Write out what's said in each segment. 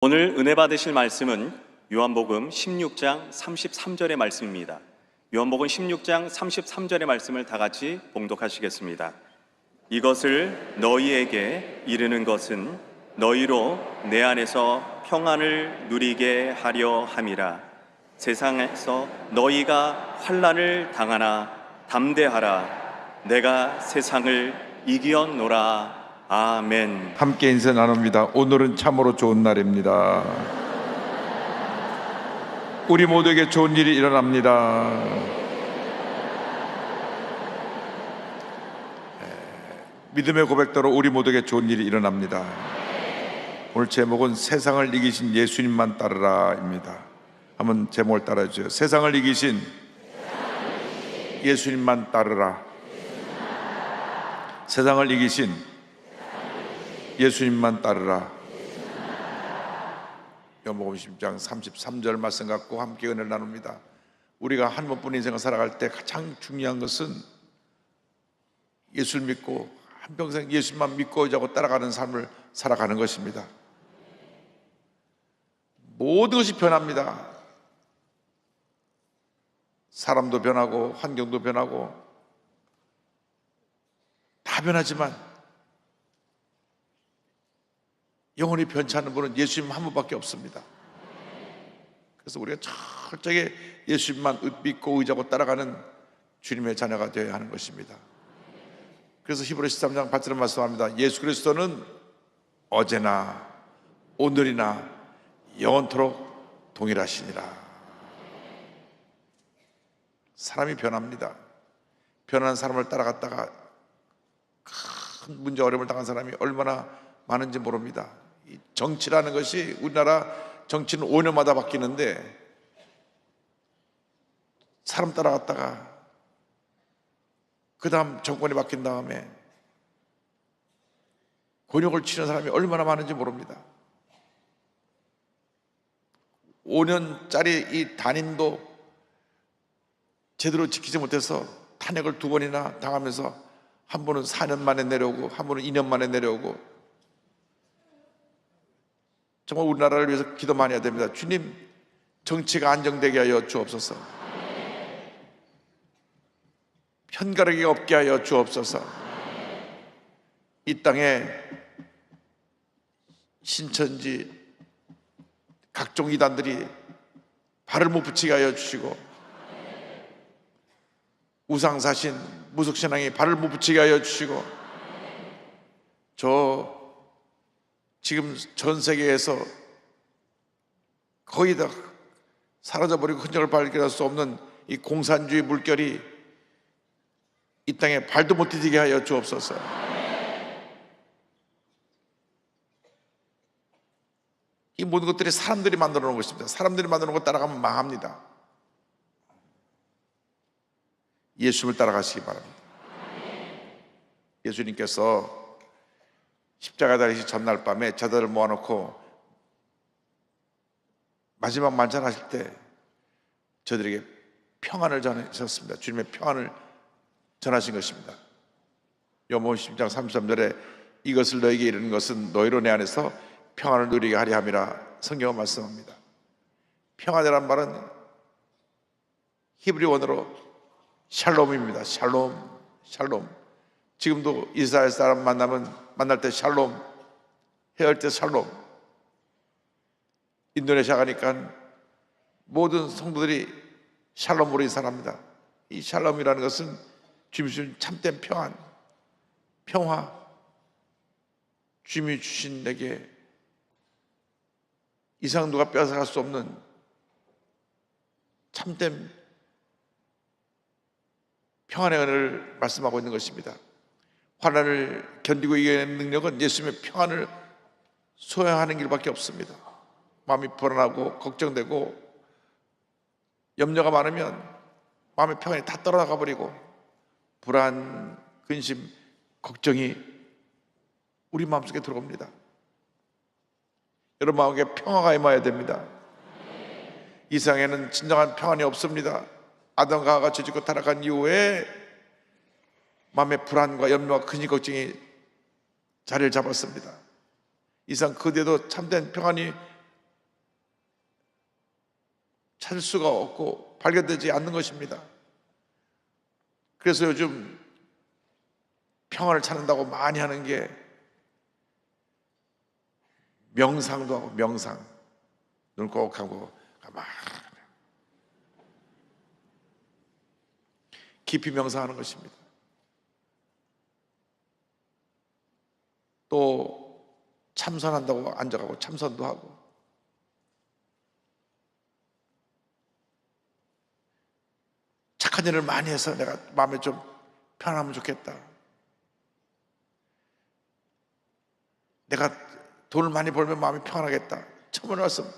오늘 은혜 받으실 말씀은 요한복음 16장 33절의 말씀입니다. 요한복음 16장 33절의 말씀을 다 같이 봉독하시겠습니다. 이것을 너희에게 이르는 것은 너희로 내 안에서 평안을 누리게 하려 함이라. 세상에서 너희가 환난을 당하나 담대하라. 내가 세상을 이기었노라. 아멘. 함께 인사 나눕니다. 오늘은 참으로 좋은 날입니다. 우리 모두에게 좋은 일이 일어납니다. 믿음의 고백대로 우리 모두에게 좋은 일이 일어납니다. 오늘 제목은 세상을 이기신 예수님만 따르라입니다. 한번 제목을 따라주세요. 세상을 이기신 예수님만 따르라. 세상을 이기신 예수님만 따르라. 요한복음 10장 33절 말씀 갖고 함께 은혜를 나눕니다. 우리가 한 번뿐인 인생을 살아갈 때 가장 중요한 것은 예수를 믿고 한평생 예수님만 믿고 의지하고 따라가는 삶을 살아가는 것입니다. 모든 것이 변합니다. 사람도 변하고 환경도 변하고 다 변하지만 영원히 변치 않는 분은 예수님 한 분밖에 없습니다. 그래서 우리가 철저하게 예수님만 믿고 의지하고 따라가는 주님의 자녀가 되어야 하는 것입니다. 그래서 히브리서 13장 8절에 말씀합니다. 예수 그리스도는 어제나 오늘이나 영원토록 동일하시니라. 사람이 변합니다. 변하는 사람을 따라갔다가 큰 문제 어려움을 당한 사람이 얼마나 많은지 모릅니다. 이 정치라는 것이 우리나라 정치는 5년마다 바뀌는데 사람 따라갔다가 그 다음 정권이 바뀐 다음에 곤욕을 치는 사람이 얼마나 많은지 모릅니다. 5년짜리 이 단임도 제대로 지키지 못해서 탄핵을 2번이나 당하면서 한 번은 4년 만에 내려오고 한 번은 2년 만에 내려오고 정말 우리나라를 위해서 기도 많이 해야 됩니다. 주님, 정치가 안정되게 하여 주옵소서. 편가르기가 없게 하여 주옵소서. 이 땅에 신천지 각종 이단들이 발을 못 붙이게 하여 주시고 우상사신, 무속신앙이 발을 못 붙이게 하여 주시고 지금 전 세계에서 거의 다 사라져버리고 흔적을 발견할 수 없는 이 공산주의 물결이 이 땅에 발도 못 디디게 하여 주옵소서. 이 모든 것들이 사람들이 만들어 놓은 것입니다. 사람들이 만들어 놓은 것 따라가면 망합니다. 예수님을 따라가시기 바랍니다. 예수님께서 십자가 달리시 전날 밤에 제자들을 모아놓고 마지막 만찬하실 때 저들에게 평안을 전하셨습니다. 주님의 평안을 전하신 것입니다. 요한복음 10장 33절에 이것을 너에게 이르는 것은 너희로 내 안에서 평안을 누리게 하려 함이라 성경은 말씀합니다. 평안이란 말은 히브리 원어로 샬롬입니다. 샬롬. 지금도 이스라엘 사람 만날 때 샬롬, 헤어질 때 샬롬. 인도네시아 가니까 모든 성도들이 샬롬으로 인사합니다. 이 샬롬이라는 것은 주님이 주신 참된 평화, 주님이 주신 내게 이상 누가 빼앗아갈 수 없는 참된 평안의 은혜를 말씀하고 있는 것입니다. 환난을 견디고 이겨내는 능력은 예수님의 평안을 소유하는 길밖에 없습니다. 마음이 불안하고 걱정되고 염려가 많으면 마음의 평안이 다 떨어나가 버리고 불안, 근심, 걱정이 우리 마음속에 들어옵니다. 여러분 마음에 평화가 임해야 됩니다. 이 세상에는 진정한 평안이 없습니다. 아담과 하와가 죄짓고 타락한 이후에 마음의 불안과 염려와 근심 걱정이 자리를 잡았습니다. 이상 그대도 참된 평안이 찾을 수가 없고 발견되지 않는 것입니다. 그래서 요즘 평안을 찾는다고 많이 하는 게 명상도 하고, 명상. 눈 꼭 감고 가만히 깊이 명상하는 것입니다. 또 참선한다고 앉아가고 참선도 하고, 착한 일을 많이 해서 내가 마음에 좀 편하면 좋겠다. 내가 돈을 많이 벌면 마음이 평안하겠다. 처음에 말씀,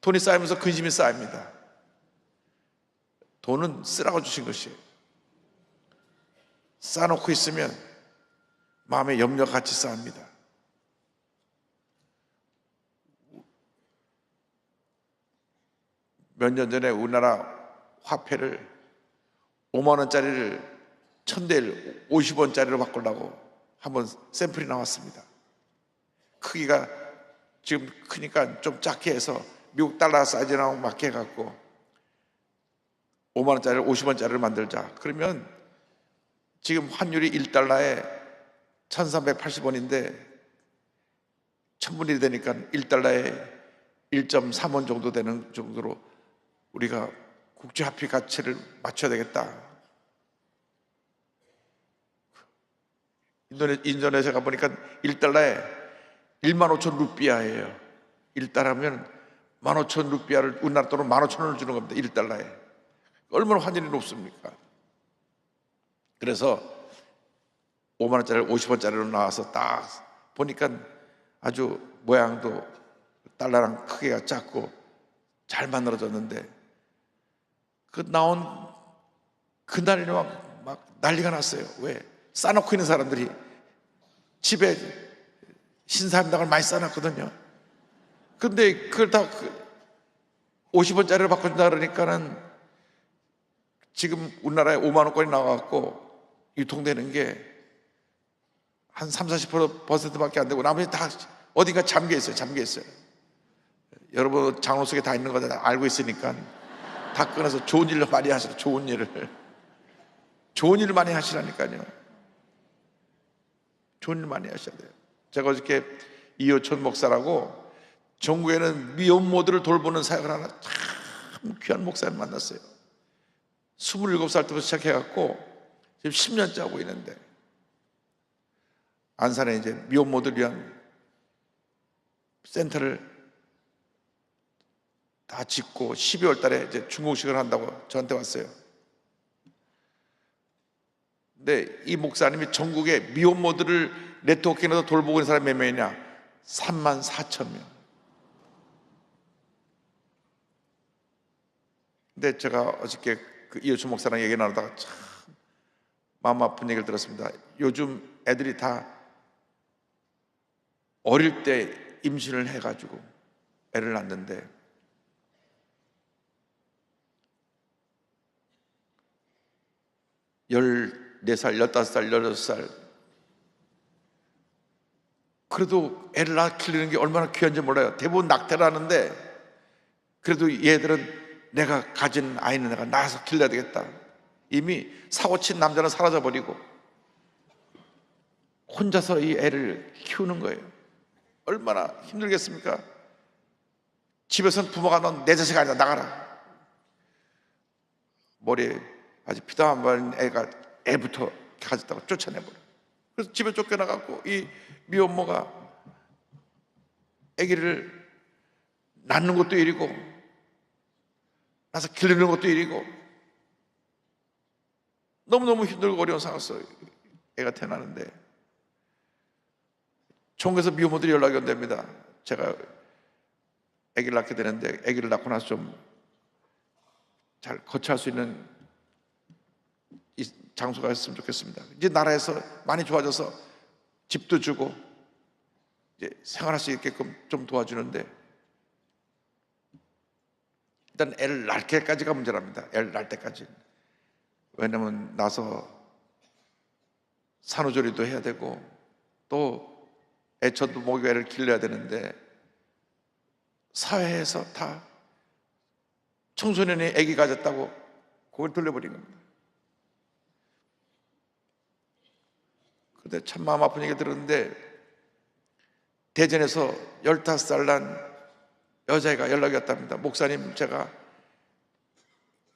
돈이 쌓이면서 근심이 쌓입니다. 돈은 쓰라고 주신 것이에요. 쌓아놓고 있으면 마음의 염려가 같이 쌓입니다. 몇 년 전에 우리나라 화폐를 5만 원짜리를 1000대 50원짜리로 바꾸려고 한번 샘플이 나왔습니다. 크기가 지금 크니까 좀 작게 해서 미국 달러 사이즈랑 맞게 해갖고 5만 원짜리를 50원짜리를 만들자. 그러면 지금 환율이 1달러에 1380원인데 1000분이 되니까 1달러에 1.3원 정도 되는 정도로 우리가 국제화폐 가치를 맞춰야 되겠다. 인도네시아 가보니까 1달러에 15,000 루피아예요. 1달러면 15,000 루피아를 우리나라 돈으로 15,000원을 주는 겁니다. 1달러에. 얼마나 환율이 높습니까? 그래서 5만 원짜리 50원짜리로 나와서 딱 보니까 아주 모양도 달러랑 크기가 작고 잘 만들어졌는데, 그 나온 그날이 막 난리가 났어요. 왜? 싸놓고 있는 사람들이 집에 신사임당을 많이 싸놨거든요. 근데 그걸 다 50원짜리로 바꿔준다 그러니까는 지금 우리나라에 5만 원권이 나와갖고 유통되는 게 한 30-40%밖에 안 되고 나머지 다 어딘가 잠겨 있어요. 잠겨 있어요. 여러분 장로 속에 다 있는 거 다 알고 있으니까 다 끊어서 좋은 일을 많이 하시라. 좋은 일을 많이 하시라니까요. 좋은 일 많이 하셔야 돼요. 제가 어저께 이호천 목사라고 전국에는 미혼모들을 돌보는 사역을 하나 참 귀한 목사를 만났어요. 27살 때부터 시작해갖고 지금 10년째 하고 있는데, 안산에 이제 미혼모들 위한 센터를 다 짓고 12월 달에 이제 준공식을 한다고 저한테 왔어요. 근데 이 목사님이 전국에 미혼모들을 네트워킹에서 돌보고 있는 사람이 몇 명이냐? 34,000명. 근데 제가 어저께 그 이호준 목사랑 얘기 나누다가 참 마음 아픈 얘기를 들었습니다. 요즘 애들이 다 어릴 때 임신을 해가지고 애를 낳는데, 네 살 15살, 16살. 그래도 애를 낳기는 게 얼마나 귀한지 몰라요. 대부분 낙태를 하는데, 그래도 얘들은 내가 가진 아이는 내가 낳아서 길러야 되겠다. 이미 사고친 남자는 사라져버리고 혼자서 이 애를 키우는 거예요. 얼마나 힘들겠습니까? 집에서는 부모가 넌 내 자식 아니다, 나가라. 머리에 아직 피도 안 마른 애가 애부터 가졌다고 쫓아내버려. 그래서 집에 쫓겨나갖고 이 미혼모가 아기를 낳는 것도 일이고 낳아서 기르는 것도 일이고 너무너무 힘들고 어려운 상황에서 애가 태어나는데, 총에서 미혼모들이 연락이 온답니다. 제가 아기를 낳게 되는데 아기를 낳고 나서 좀 잘 거처할 수 있는 이 장소가 있으면 좋겠습니다. 이제 나라에서 많이 좋아져서 집도 주고 이제 생활할 수 있게끔 좀 도와주는데, 일단 애를 낳을 때까지가 문제랍니다. 애를 낳을 때까지. 왜냐면 나서 산후조리도 해야 되고 또 애처도 먹이고 애를 길러야 되는데, 사회에서 다 청소년이 아기 가졌다고 고개를 돌려버린 겁니다. 근데 참 마음 아픈 얘기 들었는데, 대전에서 15살 난 여자애가 연락이 왔답니다. 목사님, 제가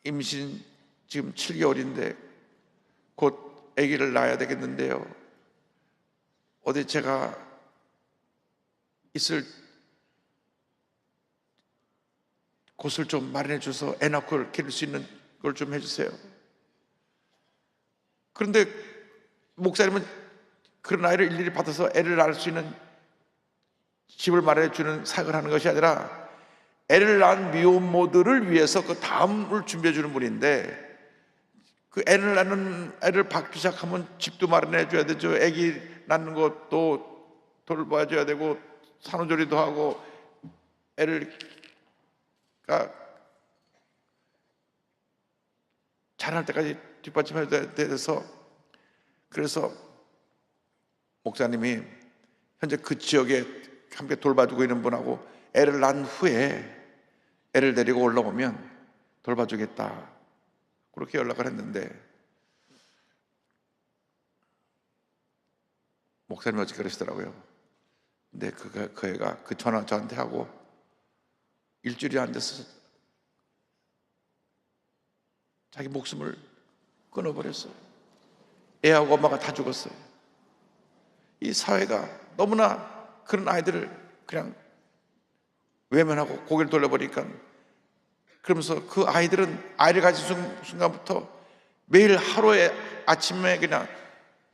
임신 지금 7개월인데 곧 아기를 낳아야 되겠는데요, 어디 제가 있을 곳을 좀 마련해 줘서 애 낳고 기를 수 있는 걸 좀 해주세요. 그런데 목사님은 그런 아이를 일일이 받아서 애를 낳을 수 있는 집을 마련해 주는 사역을 하는 것이 아니라, 애를 낳은 미혼모들을 위해서 그 다음을 준비해 주는 분인데, 그 애를 낳는 애를 받기 시작하면 집도 마련해 줘야 되죠. 아기 낳는 것도 돌봐줘야 되고 산후조리도 하고 애를 자랄 때까지 뒷받침해야 돼서, 그래서 목사님이 현재 그 지역에 함께 돌봐주고 있는 분하고 애를 낳은 후에 애를 데리고 올라오면 돌봐주겠다, 그렇게 연락을 했는데, 목사님이 어찌 그러시더라고요. 근데 그 애가 그 전화 저한테 하고 일주일이 안 돼서 자기 목숨을 끊어버렸어요. 애하고 엄마가 다 죽었어요. 이 사회가 너무나 그런 아이들을 그냥 외면하고 고개를 돌려버리니까, 그러면서 그 아이들은 아이를 가진 순간부터 매일 하루에 아침에 그냥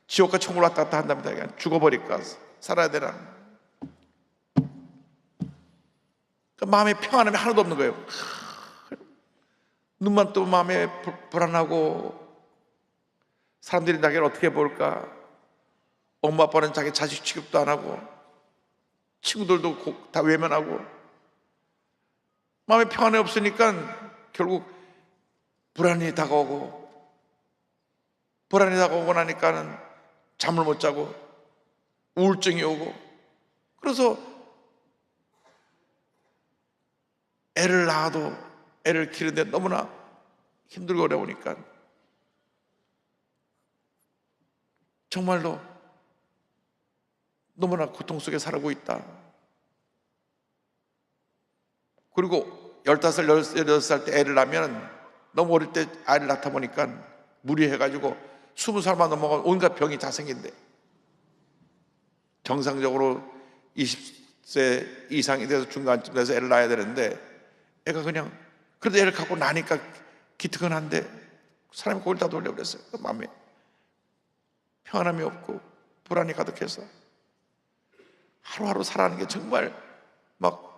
지옥과 천국을 왔다 갔다 한답니다. 그냥 죽어버릴까 살아야 되나. 그 마음에 평안함이 하나도 없는 거예요. 눈만 뜨면 마음에 불안하고, 사람들이 나를 어떻게 볼까, 엄마 아빠는 자기 자식 취급도 안 하고 친구들도 다 외면하고, 마음에 평안이 없으니까 결국 불안이 다가오고 나니까는 잠을 못 자고 우울증이 오고, 그래서 애를 낳아도 애를 기르는데 너무나 힘들고 어려우니까 정말로 너무나 고통 속에 살고 있다. 그리고 15살, 16살 때 애를 낳으면 너무 어릴 때 아이를 낳다 보니까 무리해가지고 20살만 넘어가면 온갖 병이 다 생긴대. 정상적으로 20세 이상이 돼서 중간쯤 돼서 애를 낳아야 되는데, 애가 그냥 그래도 애를 갖고 나니까 기특한데 사람이 고개를 다 돌려버렸어요. 그 마음에 평안함이 없고 불안이 가득해서 하루하루 살아가는 게 정말 막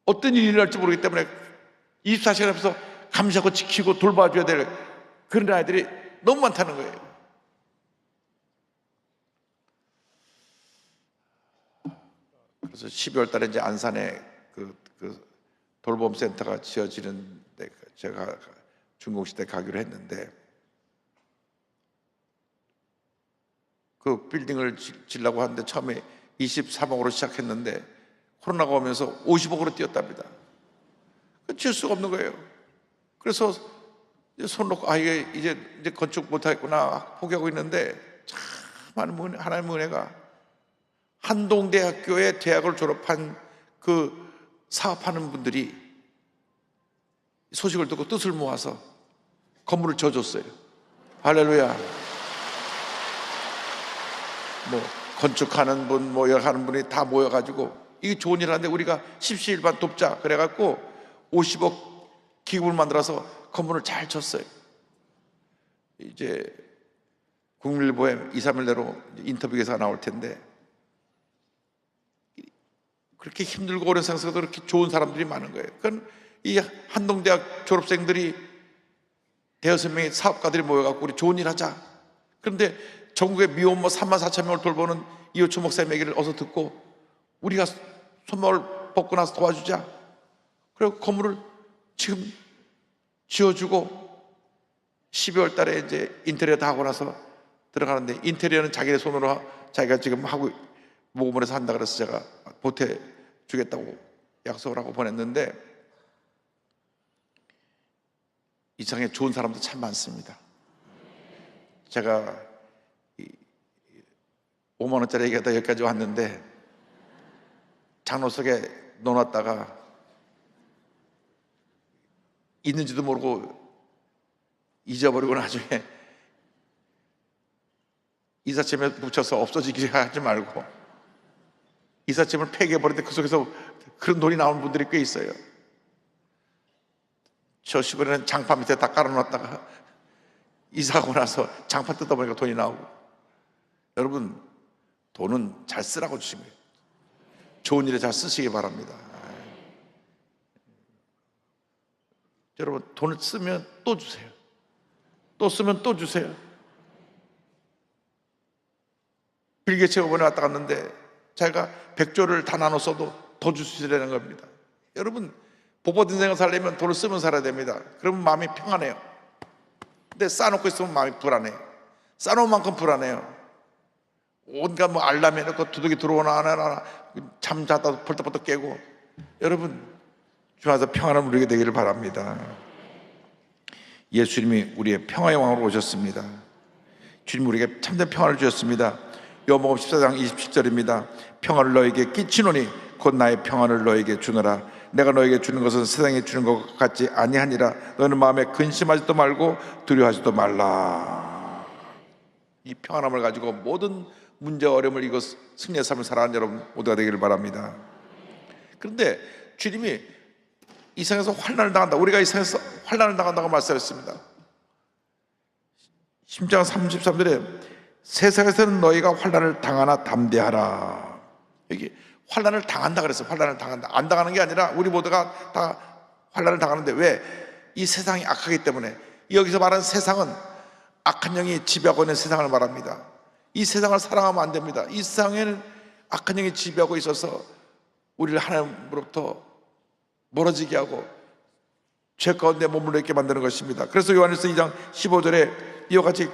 어떤 일이 일어날지 모르기 때문에 24시간 앞에서 감시하고 지키고 돌봐줘야 될 그런 아이들이 너무 많다는 거예요. 그래서 12월 달에 이제 안산에 그 돌봄센터가 지어지는데 제가 중공시대 가기로 했는데, 그 빌딩을 지려고 하는데 처음에 23억으로 시작했는데 코로나가 오면서 50억으로 뛰었답니다. 지을 수가 없는 거예요. 그래서 손 놓고 이게 이제 건축 못하겠구나 포기하고 있는데, 참 하나님의 은혜가 한동대학교에 대학을 졸업한 그 사업하는 분들이 소식을 듣고 뜻을 모아서 건물을 지어줬어요. 할렐루야. 뭐 건축하는 분, 뭐 하는 분이 다 모여가지고 이게 좋은 일 하는데 우리가 십시일반 돕자 그래갖고 50억 기금을 만들어서 건물을 잘 쳤어요. 이제 국민일보에 2, 3일 내로 인터뷰 기사가 나올 텐데, 그렇게 힘들고 어려운 상황에서도 그렇게 좋은 사람들이 많은 거예요. 그러니까 이 한동대학 졸업생들이 대여섯 명의 사업가들이 모여갖고 우리 좋은 일 하자. 그런데 전국의 미혼모 34,000명을 돌보는 이호초 목사님 얘기를 어서 듣고 우리가 손목을 벗고 나서 도와주자. 그리고 건물을 지금 지어주고 12월 달에 이제 인테리어 다 하고 나서 들어가는데, 인테리어는 자기네 손으로 자기가 지금 하고 모금을 해서 한다 그래서 제가 보태주겠다고 약속을 하고 보냈는데, 이 세상에 좋은 사람도 참 많습니다. 제가 5만 원짜리 얘기하다 여기까지 왔는데 장로 속에 넣어놨다가 있는지도 모르고 잊어버리고 나중에 이삿짐에 묻혀서 없어지게 하지 말고 이삿짐을 폐기해버릴 때 그 속에서 그런 돈이 나오는 분들이 꽤 있어요. 저 시골에는 장판 밑에 다 깔아놨다가 이사하고 나서 장판 뜯어보니까 돈이 나오고. 여러분, 돈은 잘 쓰라고 주신 거예요. 좋은 일에 잘 쓰시기 바랍니다. 여러분, 돈을 쓰면 또 주세요. 또 쓰면 또 주세요. 빌 게이츠가 이번에 왔다 갔는데 자기가 100조를 다 나눠 써도 더 주시라는 겁니다. 여러분, 복받은 생을 살려면 돈을 쓰면 살아야 됩니다. 그러면 마음이 평안해요. 근데 쌓아놓고 있으면 마음이 불안해요. 쌓아놓은 만큼 불안해요. 온갖 뭐 알람 해놓고 도둑이 들어오나 안 하나 잠 자다 벌떡벌떡 깨고. 여러분, 주님께서 평안을 누리게 되기를 바랍니다. 예수님이 우리의 평화의 왕으로 오셨습니다. 주님 우리에게 참된 평화를 주셨습니다. 요한복음 14장 27절입니다. 평화를 너에게 끼치노니 곧 나의 평안을 너에게 주노라. 내가 너에게 주는 것은 세상에 주는 것 같지 아니하니라. 너는 마음에 근심하지도 말고 두려워하지도 말라. 이 평안함을 가지고 모든 문제와 어려움을 이거 승리의 삶을 살아가는 여러분 모두가 되기를 바랍니다. 그런데 주님이 이 세상에서 환난을 당한다, 우리가 이 세상에서 환난을 당한다고 말씀했습니다. 10장 33절에 세상에서는 너희가 환난을 당하나 담대하라. 여기 환난을 당한다 그랬어요. 환난을 당한다. 안 당하는 게 아니라 우리 모두가 다 환난을 당하는데 왜? 이 세상이 악하기 때문에. 여기서 말하는 세상은 악한 영이 지배하고 있는 세상을 말합니다. 이 세상을 사랑하면 안 됩니다. 이 세상에는 악한 영이 지배하고 있어서 우리를 하나님으로부터 멀어지게 하고 죄 가운데 머물러 있게 만드는 것입니다. 그래서 요한일서 2장 15절에 이와 같이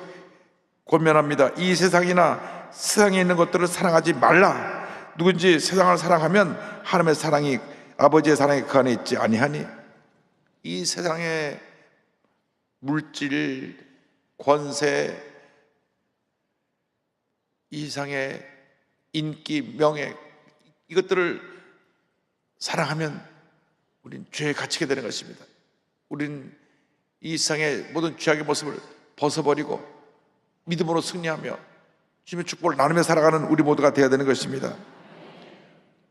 권면합니다. 이 세상이나 세상에 있는 것들을 사랑하지 말라. 누군지 세상을 사랑하면 하나님의 사랑이, 아버지의 사랑이 그 안에 있지 아니하니. 이 세상의 물질, 권세, 이 세상의 인기, 명예, 이것들을 사랑하면 우린 죄에 갇히게 되는 것입니다. 우린 이 세상의 모든 죄악의 모습을 벗어버리고 믿음으로 승리하며 주님의 축복을 나누며 살아가는 우리 모두가 되어야 되는 것입니다.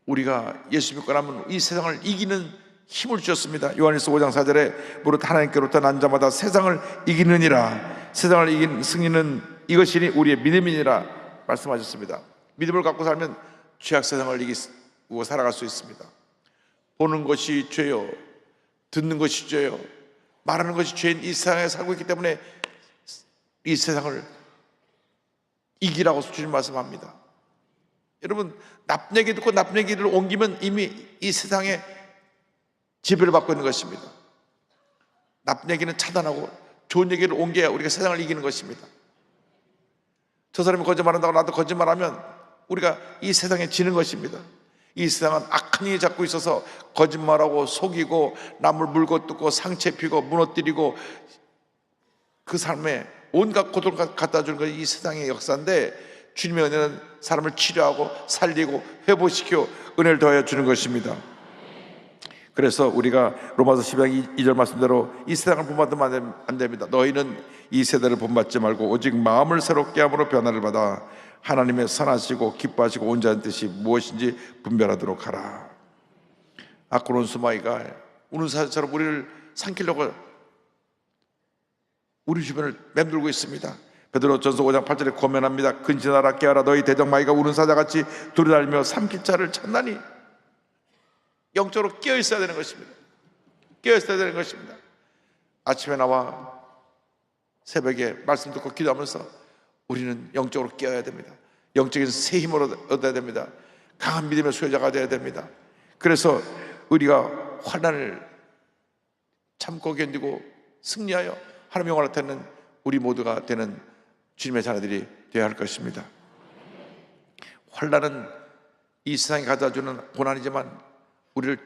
우리가 예수 믿고 나면 이 세상을 이기는 힘을 주셨습니다. 요한일서 5장 4절에 무릇 하나님께로부터 난 자마다 세상을 이기느니라. 세상을 이긴 승리는 이것이니 우리의 믿음이니라 말씀하셨습니다. 믿음을 갖고 살면 죄악 세상을 이기고 살아갈 수 있습니다. 보는 것이 죄요, 듣는 것이 죄요, 말하는 것이 죄인 이 세상에 살고 있기 때문에 이 세상을 이기라고 주님 말씀합니다. 여러분, 나쁜 얘기 듣고 나쁜 얘기를 옮기면 이미 이 세상에 지배를 받고 있는 것입니다. 나쁜 얘기는 차단하고 좋은 얘기를 옮겨야 우리가 세상을 이기는 것입니다. 저 사람이 거짓말한다고 나도 거짓말하면 우리가 이 세상에 지는 것입니다. 이 세상은 악한 일이 잡고 있어서 거짓말하고 속이고 남을 물고 뜯고 상처 피고 무너뜨리고 그 삶에 온갖 고통을 갖다 주는 것이 이 세상의 역사인데, 주님의 은혜는 사람을 치료하고 살리고 회복시켜 은혜를 더하여 주는 것입니다. 그래서 우리가 로마서 12장 2절 말씀대로 이 세상을 본받으면 안 됩니다. 너희는 이 세대를 본받지 말고 오직 마음을 새롭게 함으로 변화를 받아 하나님의 선하시고 기뻐하시고 온전한 뜻이 무엇인지 분별하도록 하라. 아크론 수마이가 우는 사자처럼 우리를 삼키려고 우리 주변을 맴돌고 있습니다. 베드로전서 5장 8절에 권면합니다. 근신하라 깨어라 너희 대적마귀가 우는 사자같이 두루다니며 삼킬 자를 찾나니. 영적으로 깨어 있어야 되는 것입니다. 깨어 있어야 되는 것입니다. 아침에 나와 새벽에 말씀 듣고 기도하면서 우리는 영적으로 깨어야 됩니다. 영적인 새 힘을 얻어야 됩니다. 강한 믿음의 소유자가 되어야 됩니다. 그래서 우리가 환난을 참고 견디고 승리하여 하나님의 영광을 나타내는 우리 모두가 되는 주님의 자녀들이 되어야 할 것입니다. 환난은 이 세상이 가져다주는 고난이지만 우리를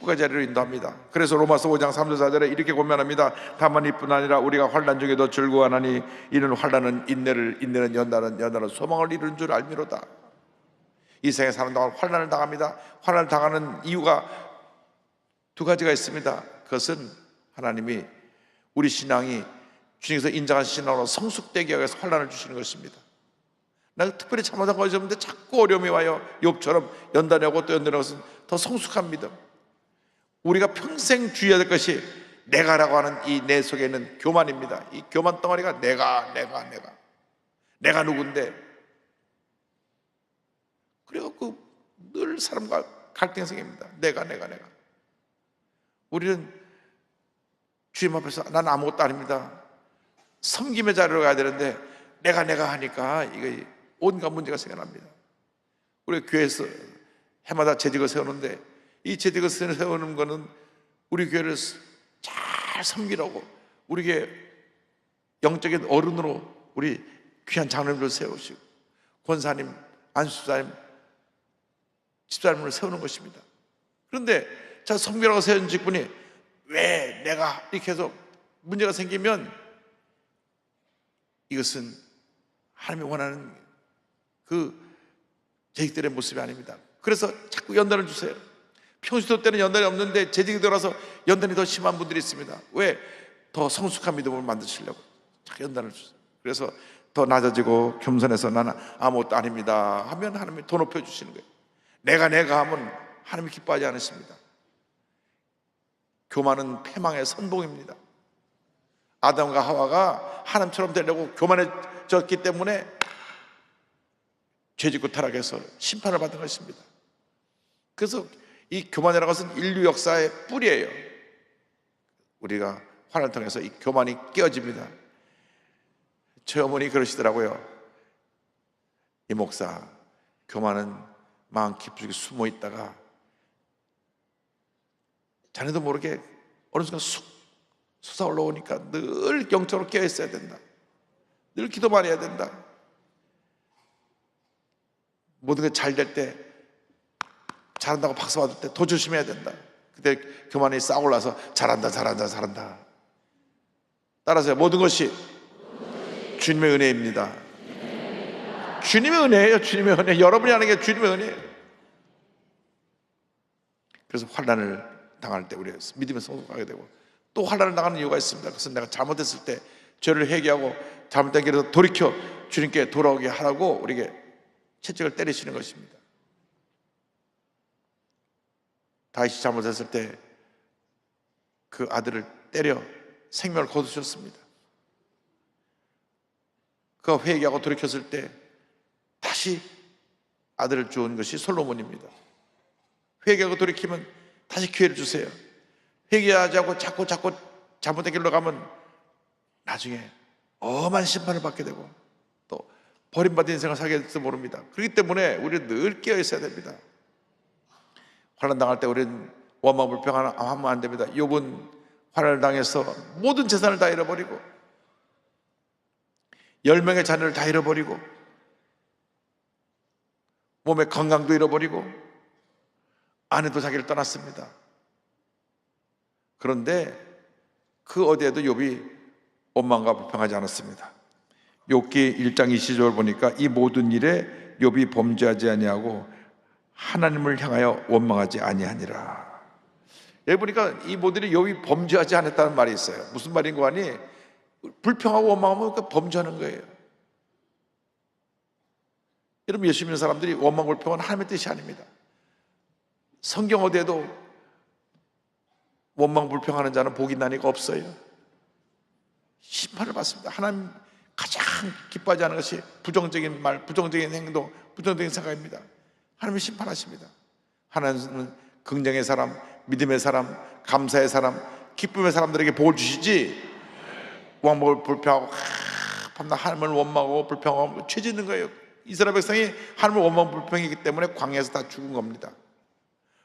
축복의 자리로 인도합니다. 그래서 로마서 5장 3절 4절에 이렇게 고면합니다. 다만 이뿐 아니라 우리가 환난 중에도 즐거워하나니 이는 환난은 인내를, 인내는 연단은 소망을 이루는 줄 알미로다. 이 세상에 사는 동안 환난을 당합니다. 환난을 당하는 이유가 두 가지가 있습니다. 그것은 하나님이 우리 신앙이 주님께서 인정한 신앙으로 성숙되게 하기 위해서 환난을 주시는 것입니다. 내가 특별히 잘못한 것이 없는데 자꾸 어려움이 와요. 욥처럼 연단하고 또 연단하는 것은 더 성숙한 믿음. 우리가 평생 주의해야 될 것이 내가라고 하는 이 내 속에 있는 교만입니다. 이 교만 덩어리가 내가 누군데, 그래갖고 늘 사람과 갈등이 생깁니다. 내가 우리는 주님 앞에서 난 아무것도 아닙니다, 섬김의 자리로 가야 되는데 내가 하니까 이게 온갖 문제가 생겨납니다. 우리 교회에서 해마다 재직을 세우는데 이 재직을 세우는 거는 우리 교회를 잘 섬기라고, 우리 교회 영적인 어른으로 우리 귀한 장로님을 세우시고 권사님, 안수사님, 집사님을 세우는 것입니다. 그런데 자, 섬기라고 세운 직분이 왜 내가 이렇게 해서 문제가 생기면 이것은 하나님이 원하는 그 재직들의 모습이 아닙니다. 그래서 자꾸 연단을 주세요. 평소 때는 연단이 없는데 재직이 들어서 연단이 더 심한 분들이 있습니다. 왜? 더 성숙한 믿음을 만드시려고 자꾸 연단을 주세요. 그래서 더 낮아지고 겸손해서 나는 아무것도 아닙니다 하면 하나님이 더 높여주시는 거예요. 내가 하면 하나님이 기뻐하지 않으십니다. 교만은 패망의 선봉입니다. 아담과 하와가 하나님처럼 되려고 교만해졌기 때문에 죄짓고 타락해서 심판을 받은 것입니다. 그래서 이 교만이라는 것은 인류 역사의 뿌리예요. 우리가 환난을 통해서 이 교만이 깨어집니다. 저희 어머니 그러시더라고요. 이 목사, 교만은 마음 깊숙이 숨어 있다가 자네도 모르게 어느 순간 쑥 솟아 올라오니까 늘 영적으로 깨어 있어야 된다. 늘 기도만 해야 된다. 모든 게 잘 될 때, 잘한다고 박수 받을 때 더 조심해야 된다. 그때 교만이 싹 올라서 잘한다. 따라서 모든 것이 주님의 은혜입니다. 주님의 은혜예요. 주님의 은혜. 여러분이 하는 게 주님의 은혜예요. 그래서 환난을 당할 때 우리가 믿음에 성숙하게 되고, 또 환난을 당하는 이유가 있습니다. 그것은 내가 잘못했을 때 죄를 회개하고 잘못된 길에서 돌이켜 주님께 돌아오게 하라고 우리에게 채찍을 때리시는 것입니다. 다윗이 잘못했을 때 그 아들을 때려 생명을 거두셨습니다. 그가 회개하고 돌이켰을 때 다시 아들을 주은 것이 솔로몬입니다. 회개하고 돌이키면 다시 기회를 주세요. 회개하지 않고 자꾸 잘못된 길로 가면 나중에 엄한 심판을 받게 되고 또 버림받은 인생을 살게 될지도 모릅니다. 그렇기 때문에 우리는 늘 깨어 있어야 됩니다. 환난 당할 때 우리는 원망불평하면 안 됩니다. 욥은 환난을 당해서 모든 재산을 다 잃어버리고 10명의 자녀를 다 잃어버리고 몸의 건강도 잃어버리고 아내도 자기를 떠났습니다. 그런데 그 어디에도 욥이 원망과 불평하지 않았습니다. 욥기 1장 20절 보니까 이 모든 일에 욥이 범죄하지 아니하고 하나님을 향하여 원망하지 아니하니라. 여기 보니까 이 모든 일에 욥이 범죄하지 않았다는 말이 있어요. 무슨 말인 거 아니? 불평하고 원망하면 그러니까 범죄하는 거예요. 여러분, 예수 믿는 사람들이 원망 불평은 하나님의 뜻이 아닙니다. 성경 어디에도 원망 불평하는 자는 복이 나니까 없어요. 심판을 받습니다. 하나님 가장 기뻐하지 않은 것이 부정적인 말, 부정적인 행동, 부정적인 생각입니다. 하나님이 심판하십니다. 하나님은 긍정의 사람, 믿음의 사람, 감사의 사람, 기쁨의 사람들에게 복을 주시지 원망을 불평하고 밤낮 하나님을 원망하고 불평하고 죄 짓는 거예요. 이스라엘 백성이 하나님을 원망 불평이기 때문에 광야에서 다 죽은 겁니다.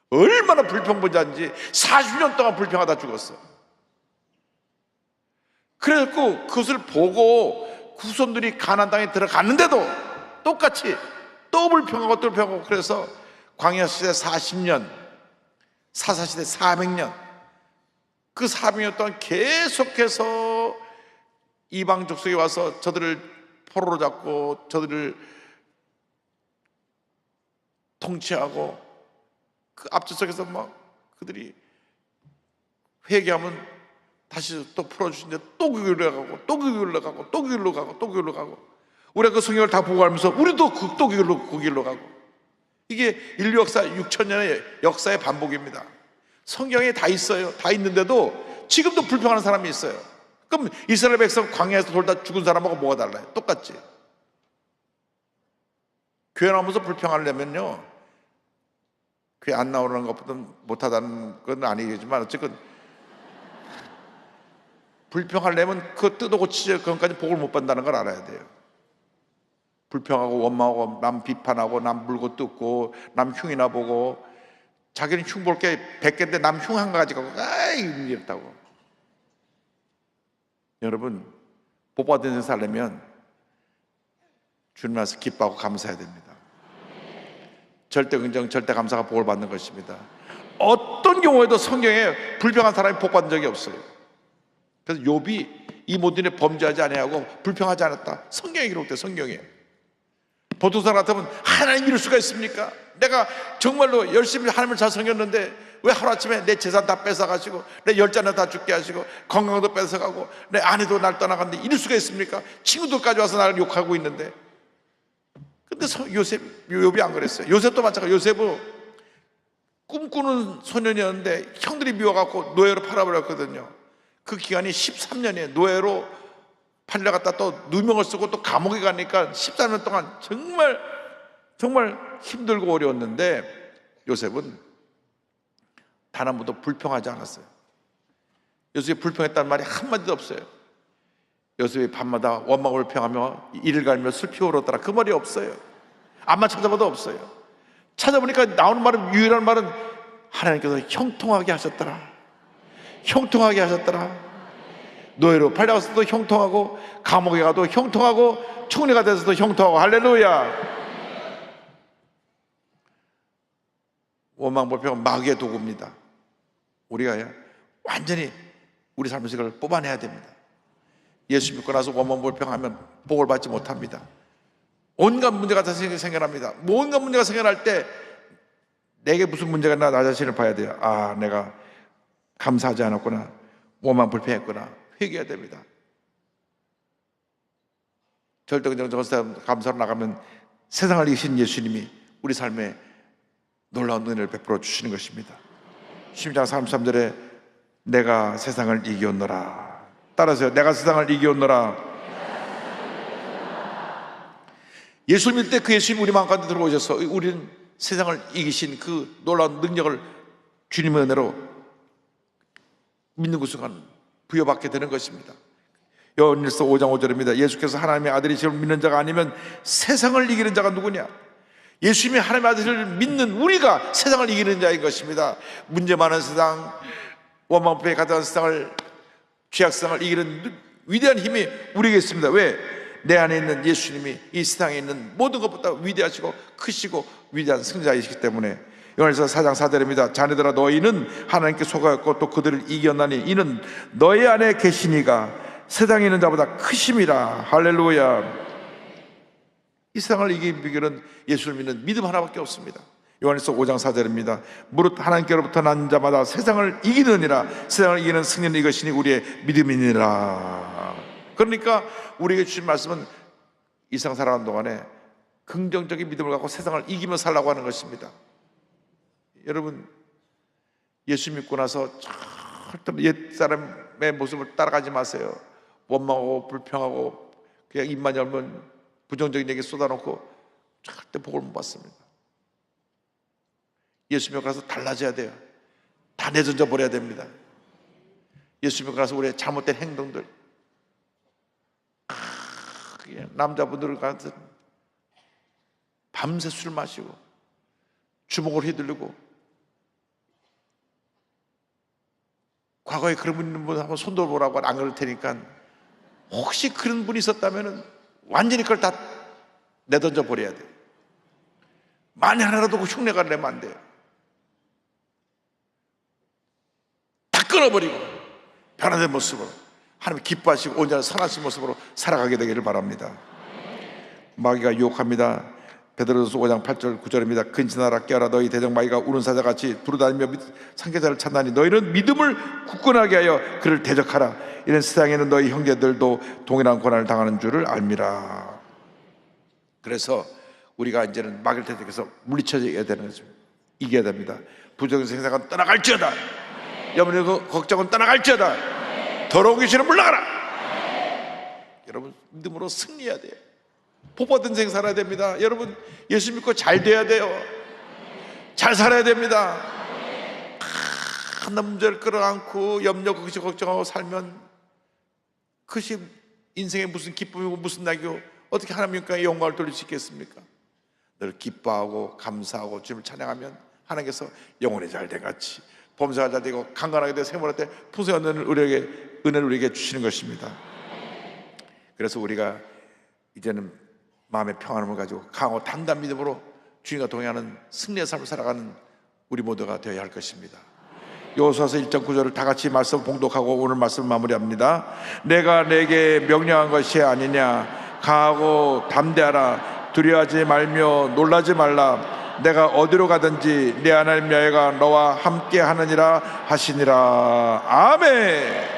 얼마나 불평분자인지 40년 동안 불평하다 죽었어. 그래서 그것을 보고 후손들이 가나안 땅에 들어갔는데도 똑같이 또 불평하고 또 불평하고, 그래서 광야 시대 40년 사사시대 400년, 그 400년 동안 계속해서 이방 족속이 와서 저들을 포로로 잡고 저들을 통치하고, 그 압제속에서 막 그들이 회개하면 다시 또 풀어주신데 또 그 길로 가고 또 그 길로 가고 또 그 길로 가고 또 그 길로 가고, 우리가 그 성경을 다 보고 가면서 우리도 또 그 길로 가고, 이게 인류 역사 6,000년의 역사의 반복입니다. 성경에 다 있어요. 다 있는데도 지금도 불평하는 사람이 있어요. 그럼 이스라엘 백성 광야에서 돌다 죽은 사람하고 뭐가 달라요? 똑같지. 교회 나오면서 불평하려면요, 교회 안 나오는 것보다 못하다는 건 아니겠지만 어쨌든 불평하려면 그거 뜯어고치지 그것까지 복을 못 받는다는 걸 알아야 돼요. 불평하고 원망하고 남 비판하고 남 물고 뜯고 남 흉이나 보고, 자기는 흉 볼 게 100개인데 남 흉 한 가지 갖고 아이 이렇다고. 여러분, 복 받은 인생 살려면 주님 앞에서 기뻐하고 감사해야 됩니다. 절대 긍정, 절대 감사가 복을 받는 것입니다. 어떤 경우에도 성경에 불평한 사람이 복 받은 적이 없어요. 그래서 욥이 이 모든 일에 범죄하지 아니하고 불평하지 않았다, 성경에 기록돼. 성경에. 보통 사람 같으면 하나님 이럴 수가 있습니까? 내가 정말로 열심히 하나님을 잘 섬겼는데 왜 하루아침에 내 재산 다 뺏어가시고 내 열자는 다 죽게 하시고 건강도 뺏어가고 내 아내도 날 떠나갔는데 이럴 수가 있습니까? 친구들까지 와서 나를 욕하고 있는데. 근데 욥이 안 그랬어요. 요셉도 마찬가지로. 요셉은 꿈꾸는 소년이었는데 형들이 미워갖고 노예로 팔아버렸거든요. 그 기간이 13년이에요. 노예로 팔려갔다 또 누명을 쓰고 또 감옥에 가니까 14년 동안 정말 힘들고 어려웠는데, 요셉은 단 한 번도 불평하지 않았어요. 요셉이 불평했다는 말이 한마디도 없어요. 요셉이 밤마다 원망을 평하며 이를 갈며 슬피 울었더라, 그 말이 없어요. 암만 찾아봐도 없어요. 찾아보니까 나오는 말은, 유일한 말은 하나님께서 형통하게 하셨더라, 형통하게 하셨더라. 노예로 팔려갔어도 형통하고, 감옥에 가도 형통하고, 총리가 돼서도 형통하고. 할렐루야. 원망 불평은 마귀의 도구입니다. 우리가 완전히 우리 삶에서 이걸 뽑아내야 됩니다. 예수 믿고 나서 원망 불평하면 복을 받지 못합니다. 온갖 문제가 다 생겨납니다. 온갖 문제가 생겨날 때 내게 무슨 문제가 있나 나 자신을 봐야 돼요. 아, 내가 감사하지 않았구나, 원망 불평했구나, 회개해야 됩니다. 절대긍정 감사로 나가면 세상을 이기신 예수님이 우리 삶에 놀라운 은혜를 베풀어 주시는 것입니다. 10장 33절에 내가 세상을 이기었노라. 따라서요. 내가 세상을 이기었노라. 예수 믿을 때 그 예수님이 우리 마음 가운데 들어오셔서 우리는 세상을 이기신 그 놀라운 능력을 주님의 은혜로 믿는 그 순간 부여받게 되는 것입니다. 요한일서 5장 5절입니다. 예수께서 하나님의 아들이심을 믿는 자가 아니면 세상을 이기는 자가 누구냐? 예수님이 하나님의 아들을 믿는 우리가 세상을 이기는 자인 것입니다. 문제 많은 세상, 원망부에 가득한 세상을, 죄악 세상을 이기는 위대한 힘이 우리에게 있습니다. 왜? 내 안에 있는 예수님이 이 세상에 있는 모든 것보다 위대하시고 크시고 위대한 승자이시기 때문에. 요한일서 4장 4절입니다. 자네들아, 너희는 하나님께 속하였고 또 그들을 이겼나니 이는 너희 안에 계시니가 세상에 있는 자보다 크심이라. 할렐루야. 이 세상을 이기는 비결은 예수를 믿는 믿음 하나밖에 없습니다. 요한일서 5장 4절입니다. 무릇 하나님께로부터 난 자마다 세상을 이기느니라. 세상을 이기는 승리는 이것이니 우리의 믿음이니라. 그러니까 우리에게 주신 말씀은 이 세상 살아가는 동안에 긍정적인 믿음을 갖고 세상을 이기며 살라고 하는 것입니다. 여러분, 예수 믿고 나서 절대 옛사람의 모습을 따라가지 마세요. 원망하고 불평하고 그냥 입만 열면 부정적인 얘기 쏟아놓고 절대 복을 못 받습니다. 예수 믿고 나서 달라져야 돼요. 다 내던져 버려야 됩니다. 예수 믿고 나서 우리의 잘못된 행동들, 남자분들 같은 밤새 술 마시고 주먹을 휘두르고, 과거에 그런 분 있는 분 한번 손들어 보라고 안 그럴 테니까, 혹시 그런 분이 있었다면 완전히 그걸 다 내던져 버려야 돼요. 만에 하나라도 그 흉내가 내면 안 돼요. 끊어버리고 변화된 모습으로 하나님 기뻐하시고 온전한 선하신 모습으로 살아가게 되기를 바랍니다. 마귀가 유혹합니다. 베드로전서 5장 8절 9절입니다. 근신하라 깨어라 너희 대적 마귀가 우는 사자같이 두루다니며 상계자를 찾나니 너희는 믿음을 굳건하게 하여 그를 대적하라. 이런 세상에는 너희 형제들도 동일한 고난을 당하는 줄을 알미라. 그래서 우리가 이제는 마귀를 대적해서 물리쳐야 되는 거죠. 이겨야 됩니다. 부정의 생각은 떠나갈지어다. 여러분의 걱정은 떠나갈지어다. 더러운 귀신은 물러가라. 여러분 믿음으로 승리해야 돼요. 복받은 인생 살아야 됩니다. 여러분 예수 믿고 잘 돼야 돼요. 잘 살아야 됩니다. 큰 문제를 끌어안고 염려 그것이 걱정하고 살면 그것이 인생의 무슨 기쁨이고 무슨 낙이고 어떻게 하나님께 영광을 돌릴 수 있겠습니까? 늘 기뻐하고 감사하고 주님을 찬양하면 하나님께서 영혼이 잘된 같이 범사가 잘 되고 강건하게 되고 생활할 때 풍성한 은혜를 우리에게 주시는 것입니다. 그래서 우리가 이제는 마음의 평안함을 가지고 강하고 단단한 믿음으로 주님과 동행하는 승리의 삶을 살아가는 우리 모두가 되어야 할 것입니다. 여호수아서 1장 9절을 다 같이 말씀 봉독하고 오늘 말씀을 마무리합니다. 내가 내게 명령한 것이 아니냐. 강하고 담대하라. 두려워하지 말며 놀라지 말라. 내가 어디로 가든지 내 하나님 여호와가 너와 함께 하느니라 하시니라. 아멘.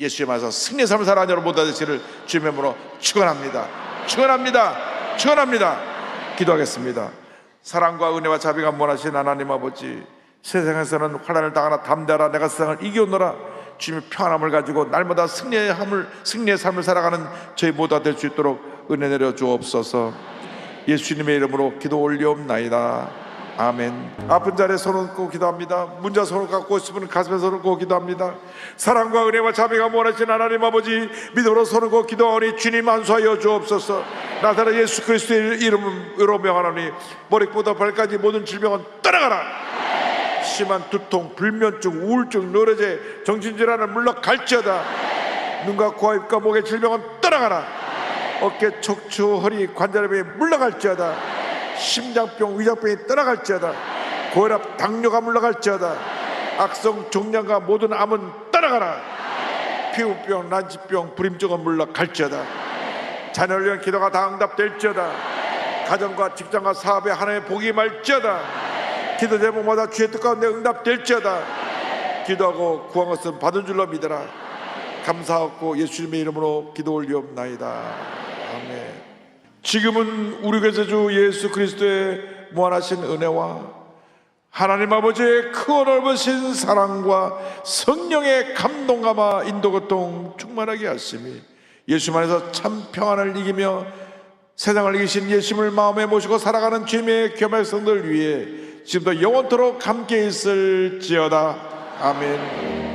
예수의 말씀 승리의 삶을 살아가는 여러분 모두 되시기를 주님의 이름으로 축원합니다. 축원합니다. 축원합니다. 기도하겠습니다. 사랑과 은혜와 자비가 원하신 하나님 아버지, 세상에서는 환난을 당하나 담대하라. 내가 세상을 이겨오노라. 주님의 평안함을 가지고 날마다 승리의 삶을 살아가는 저희 모두가 될 수 있도록 은혜 내려 주옵소서. 예수님의 이름으로 기도 올리옵나이다. 아멘. 아픈 자리에 손을 얹고 기도합니다. 문자 손을 갖고 싶은 가슴에 손을 얹고 기도합니다. 사랑과 은혜와 자비가 원하신 하나님 아버지, 믿음으로 손을 얹고 기도하오니 주님 안수하여 주옵소서. 나사렛 예수 그리스도의 이름으로 명하노니 머리부터 발까지 모든 질병은 떠나가라. 심한 두통, 불면증, 우울증, 노래제, 정신질환은 물러갈지어다. 눈과 코와 입과 목의 질병은 떠나가라. 어깨, 척추, 허리, 관절염이 물러갈지어다. 심장병, 위장병이 떠나갈지어다. 고혈압, 당뇨가 물러갈지어다. 악성 종양과 모든 암은 떠나가라. 피부병, 난치병, 불임증은 물러갈지어다. 자녀를 위한 기도가 다 응답될지어다. 가정과 직장과 사업에 하나님의 복이 말지어다. 기도 제목마다 주의 뜻 가운데 응답될지어다. 기도하고 구한 것은 받은 줄로 믿어라. 감사하고 예수님의 이름으로 기도 올리옵나이다. 아멘. 지금은 우리 구세주 예수 그리스도의 무한하신 은혜와 하나님 아버지의 크고 넓으신 사랑과 성령의 감동감화 인도고통 충만하게 하심이 예수 안에서 참 평안을 이기며 세상을 이기신 예수님을 마음에 모시고 살아가는 주님의 귀한 성도들 위해 지금도 영원토록 함께 있을지어다. 아멘.